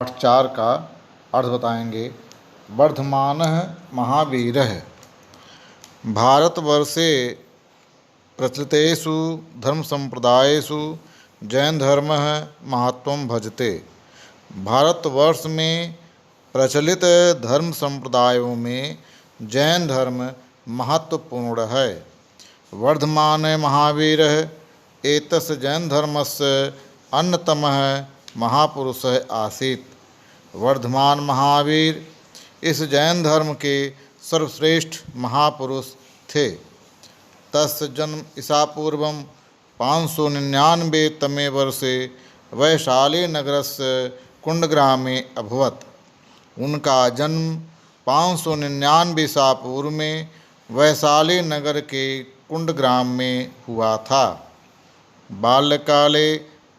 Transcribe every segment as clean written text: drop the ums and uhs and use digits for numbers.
पाठ 4 का अर्थ बताएंगे। वर्धमानः महावीरः। भारतवर्षे प्रचलितेषु धर्मसंप्रदायेषु जैनधर्मः महत्त्वं भजते। भारतवर्ष में प्रचलित धर्म संप्रदायों में जैन धर्म महत्वपूर्ण है। वर्धमानः महावीरः एतस्य जैनधर्मस्य अन्यतमः महापुरुषः आसीत्। वर्धमान महावीर इस जैन धर्म के सर्वश्रेष्ठ महापुरुष थे। तस्य जन्म ईसा पूर्वं 599 तमे वर्षे वैशाली नगरस्य कुंडग्रामे अभवत्। उनका जन्म 599 ईसा पूर्व में वैशाली नगर के कुंडग्राम में हुआ था। बाल्यकाले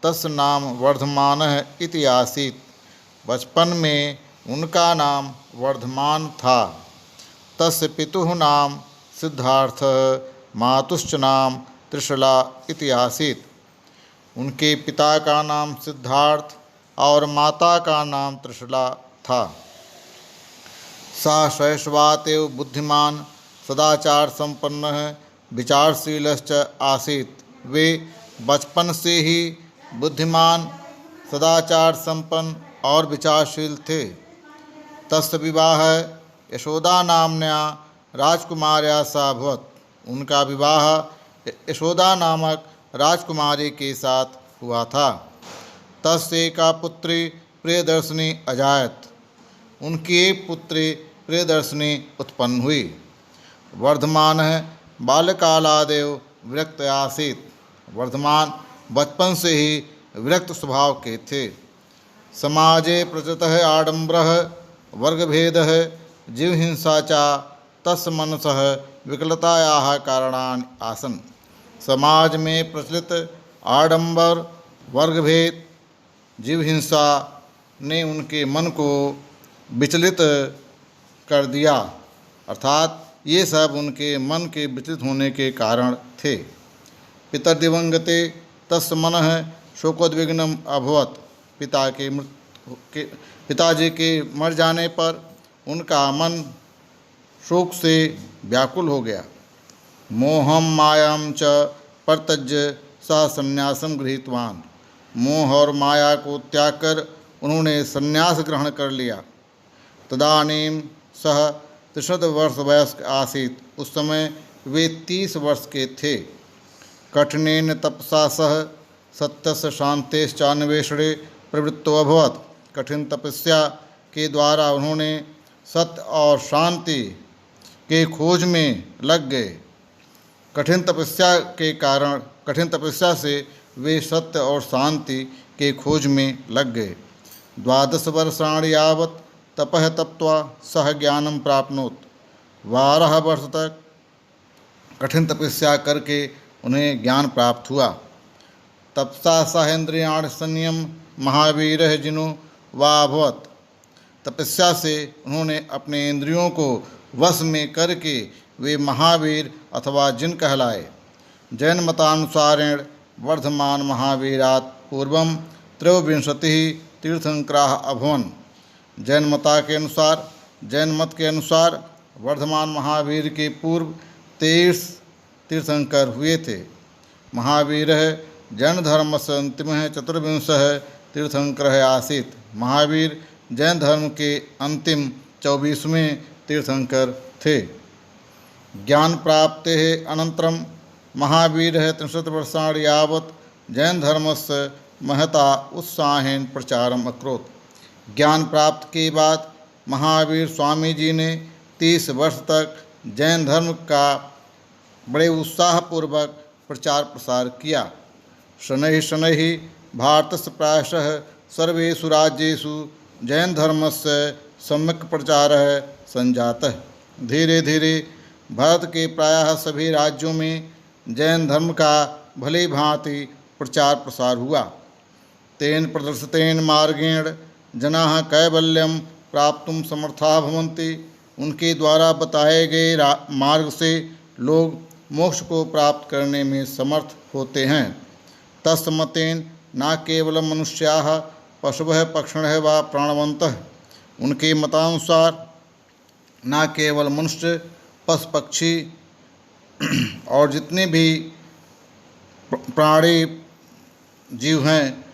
तस्य नाम वर्धमानः इति आसीत्। बचपन में उनका नाम वर्धमान था। तस्य पितुः नाम सिद्धार्थः, मातुश्च नाम त्रिशला इति आसीत्। उनके पिता का नाम सिद्धार्थ और माता का नाम त्रिशला था। सः शैशवात् एव बुद्धिमान, सदाचार संपन्नः, विचारशीलश्च आसीत्। वे बचपन से ही बुद्धिमान, सदाचार संपन्न और विचारशील थे। तस्य विवाह यशोदा नाम्न्या राजकुमार्या सह अभवत्। उनका विवाह यशोदा नामक राजकुमारी के साथ हुआ था। तस्य एका पुत्री प्रियदर्शिनी अजायत। उनकी एक पुत्री प्रियदर्शिनी उत्पन्न हुई। वर्धमानः बाल्यकालादेव विरक्त आसीत्। वर्धमान बचपन से ही विरक्त स्वभाव के थे। समाजे प्रचलितः आडंबरः, वर्गभेदः, जीवहिंसा च तस्य मनसः विकलतायाः कारणानि आसन्। समाज में प्रचलित आडंबर, वर्गभेद, जीवहिंसा ने उनके मन को विचलित कर दिया, अर्थात ये सब उनके मन के विचलित होने के कारण थे। पितर्दिवंगते तस्य मनः शोकोद्विग्नम् अभवत्। पिताजी के मर जाने पर उनका मन शोक से व्याकुल हो गया। मोहं मायां च परित्यज्य सः संन्यासं गृहीतवान्। मोह और माया को त्याग कर उन्होंने संन्यास ग्रहण कर लिया। तदानीं सः 63 वर्ष वयस्क आसीत्। उस समय वे 30 वर्ष के थे। कठिनेन तपसा सह सत्यस्य शान्तेश्चान्वेषणे प्रवृत्तो अभवत्। कठिन तपस्या के द्वारा उन्होंने सत्य और शांति के खोज में लग गए। कठिन तपस्या से वे सत्य और शांति के खोज में लग गए। 12 वर्षाणि यावत् तपः तप्त्वा सः ज्ञानं प्राप्नोत्। 12 वर्ष तक कठिन तपस्या करके उन्हें ज्ञान प्राप्त हुआ। तपसा सह इंद्रियाणि संयम महावीरः जिनो वा अभवत्। तपस्या से उन्होंने अपने इंद्रियों को वश में करके वे महावीर अथवा जिन कहलाए। जैन मतानुसारेण वर्धमान महावीरात् पूर्वं 23 तीर्थंकराः अभवन्। जैन मत के अनुसार वर्धमान महावीर के पूर्व 23 तीर्थंकर हुए थे। महावीरः जैन धर्मस्य अंतिमः 24 तीर्थंकरः आसीत्। महावीर जैन धर्म के अंतिम 24वें तीर्थंकर थे। ज्ञान प्राप्तेः अनन्तरं महावीरः 63 वर्षाणि यावत् जैन धर्मस्य महता उत्साहेन प्रचारम् अकरोत्। ज्ञान प्राप्त के बाद महावीर स्वामी जी ने 30 वर्ष तक जैन धर्म का बड़े उत्साहपूर्वक प्रचार प्रसार किया। शनैः शनैः भारतस्य प्रायशः सर्वेषु राज्येषु जैन धर्मस्य सम्यक् प्रचारः संजातः। धीरे धीरे भारत के प्रायः सभी राज्यों में जैन धर्म का भली भांति प्रचार प्रसार हुआ। तेन प्रदर्शितेन मार्गेण जनाः कैवल्यं प्राप्तुं समर्थाः भवन्ति। उनके द्वारा बताए गए मार्ग से लोग मोक्ष को प्राप्त करने में समर्थ होते हैं। तस्य मतेन न केवलं मनुष्याः पशवः पक्षिणः व प्राणवन्तः। उनके मतानुसार न केवल मनुष्य, पशु पक्षी और जितने भी प्राणी जीव हैं,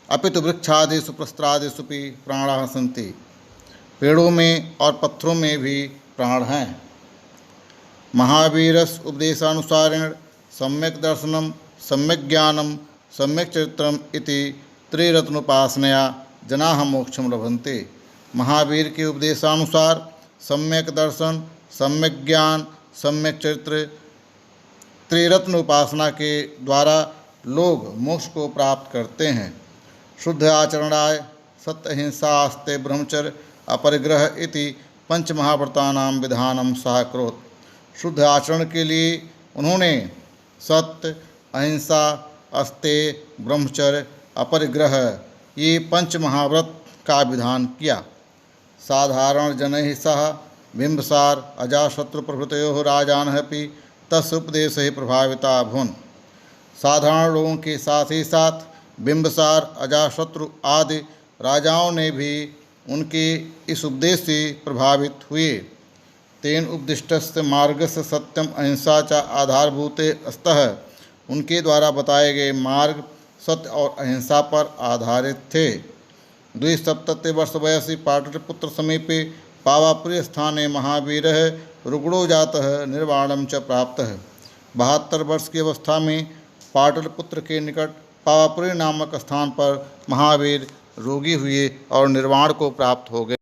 अपितु वृक्षादिषु प्रस्त्रादिषु भी प्राणाः सन्ति। पेड़ों में और पत्थरों में भी प्राण हैं। महावीरस्य उपदेशानुसारेण सम्यक् दर्शनं, सम्यक् ज्ञानं, सम्यक् चरित्रम् इति त्रिरत्नोपासनया जनाः मोक्षं लभन्ते। महावीर के उपदेशानुसार सम्यक दर्शन, सम्यक ज्ञान, सम्यक चरित्र, त्रिरत्न उपासना के द्वारा लोग मोक्ष को प्राप्त करते हैं। शुद्ध आचरणाय सत्य, अहिंसा, आस्ते, ब्रह्मचर्य, अपरिग्रह इति पंचमहाव्रतानां विधानं सः करोत्। शुद्ध आचरण के लिए उन्होंने सत्य, अहिंसा, अस्तेय, ब्रह्मचर्य, अपरिग्रह ये पंचमहाव्रत का विधान किया। साधारण जनैः सह बिंबसार, अजाशत्रु प्रभृतयोः राजानः अपि तस्य उपदेशैः प्रभाविता अभून्। साधारण लोगों के साथ ही साथ बिंबसार, अजाशत्रु आदि राजाओं ने भी उनके इस उपदेश से प्रभावित हुए। तेन उपदिष्टस्य मार्गस्य सत्यम अहिंसा च आधारभूते स्तः। उनके द्वारा बताए गए मार्ग सत्य और अहिंसा पर आधारित थे। 270 वर्ष वयसि पाटलिपुत्र समीपे पावापुरी स्थाने महावीरः रुग्णो जातः निर्वाणं च प्राप्तः। 72 वर्ष की अवस्था में पाटलिपुत्र के निकट पावापुरी नामक स्थान पर महावीर रोगी हुए और निर्वाण को प्राप्त हो गए।